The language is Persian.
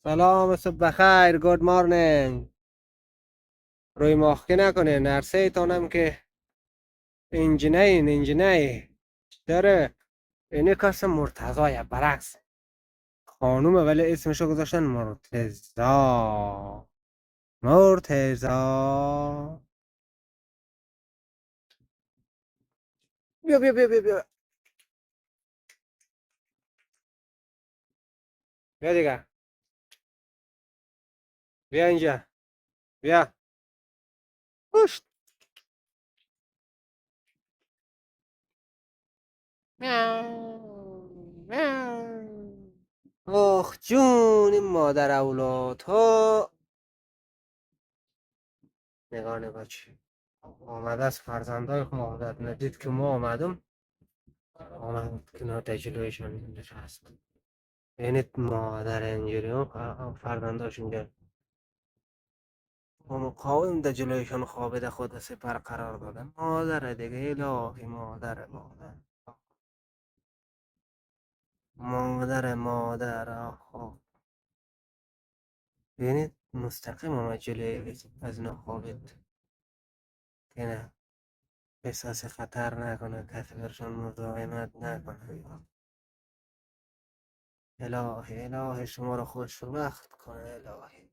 سلام صبح بخیر. گود مارنینگ. روی ماخی نکنه نرسه ایتانم که انجینه داره. اینه کس مرتضای برعکس خانومه ولی اسمشو گذاشتن مرتضا. بیا بیا دیگه. بیا اینجا. بیا. پشت. آخ جون این مادر اولاد ها. نگاه چی آمده از فرزندای مادر ندید که ما آمدم کنار در جلویشان نشست. یعنی مادر اینجوری ها فرزنداش اینجا مقاوم در جلویشان خوابیده خود سپر قرار دادن. مادر دیگه الهی مادر آخ. یعنی مستقیم آمد جلوی از اینا خوابید که نه احساس خطر نکنه، کسی برشان مزاحمت نکنه. الهی شما رو خوش وقت کنه الهی.